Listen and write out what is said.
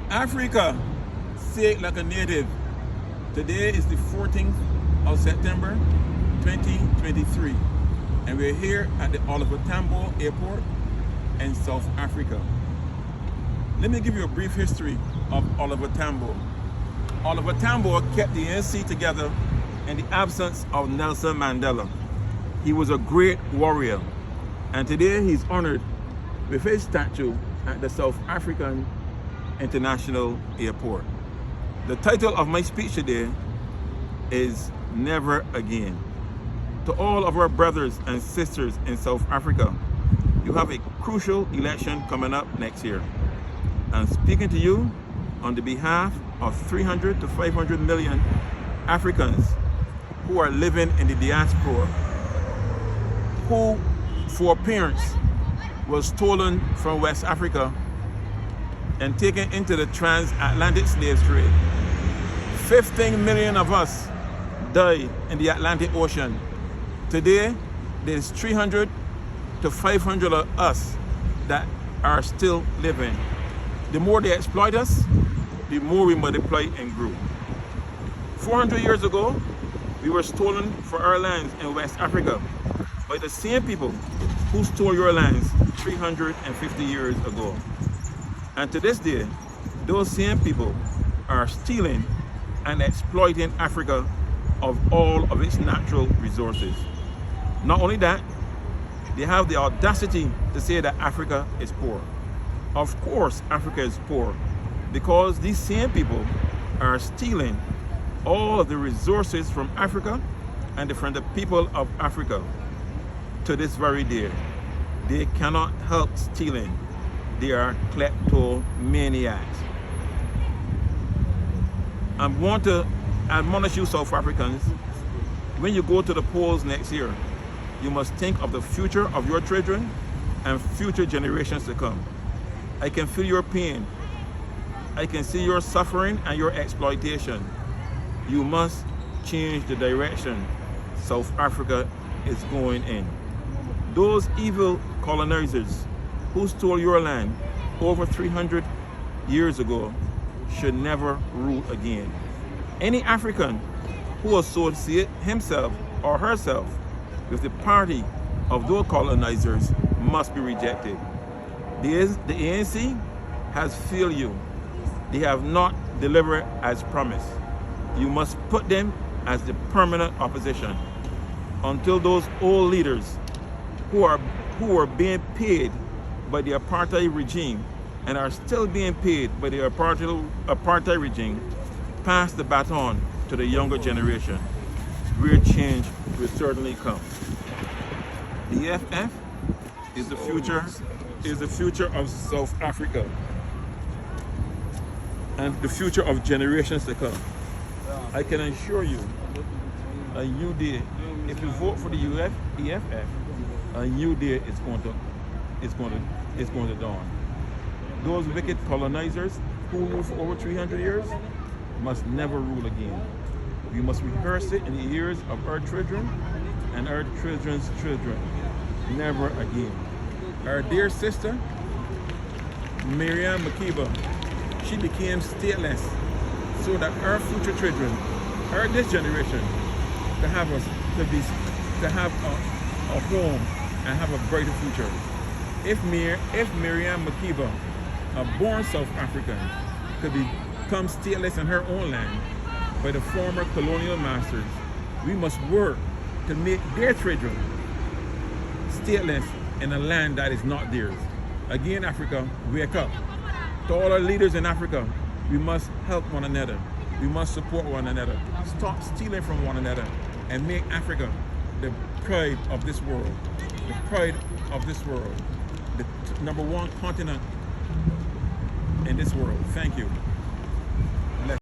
Africa, say it like a native. Today is the 14th of September 2023, and we're here at the Oliver Tambo Airport in South Africa. Let me give you a brief history of Oliver Tambo. Oliver Tambo kept the ANC together in the absence of Nelson Mandela. He was a great warrior, and today he's honored with his statue at the South African International Airport. The title of my speech today is Never Again. To all of our brothers and sisters in South Africa, you have a crucial election coming up next year. I'm speaking to you on the behalf of 300 to 500 million Africans who are living in the diaspora, who for parents was stolen from West Africa and taken into the transatlantic slave trade. 15 million of us died in the Atlantic Ocean. Today, there's 300 to 500 of us that are still living. The more they exploit us, the more we multiply and grow. 400 years ago, we were stolen for our lands in West Africa by the same people who stole your lands 350 years ago. And to this day, those same people are stealing and exploiting Africa of all of its natural resources. Not only that, they have the audacity to say that Africa is poor. Of course, Africa is poor because these same people are stealing all of the resources from Africa and from the people of Africa to this very day. They cannot help stealing. They are kleptomaniacs. I want to admonish you South Africans, when you go to the polls next year, you must think of the future of your children and future generations to come. I can feel your pain. I can see your suffering and your exploitation. You must change the direction South Africa is going in. Those evil colonizers who stole your land over 300 years ago should never rule again. Any African who associates himself or herself with the party of those colonizers must be rejected. The ANC has failed you. They have not delivered as promised. You must put them as the permanent opposition until those old leaders who are being paid by the apartheid regime and are still being paid by the apartheid regime pass the baton to the younger generation, where change will certainly come. The EFF is the future of South Africa and the future of generations to come. I can assure you, a new day, if you vote for the EFF, a new day is going to dawn. Those wicked colonizers who ruled for over 300 years must never rule again. We must rehearse it in the ears of our children and our children's children. Never again. Our dear sister, Miriam Makeba, she became stateless so that our future children, this generation, to have a home and have a brighter future. If Miriam Makeba, a born South African, could become stateless in her own land by the former colonial masters, we must work to make their children stateless in a land that is not theirs. Again, Africa, wake up. To all our leaders in Africa, we must help one another. We must support one another. Stop stealing from one another and make Africa the pride of this world. The pride of this world. The #1 continent in this world. Thank you.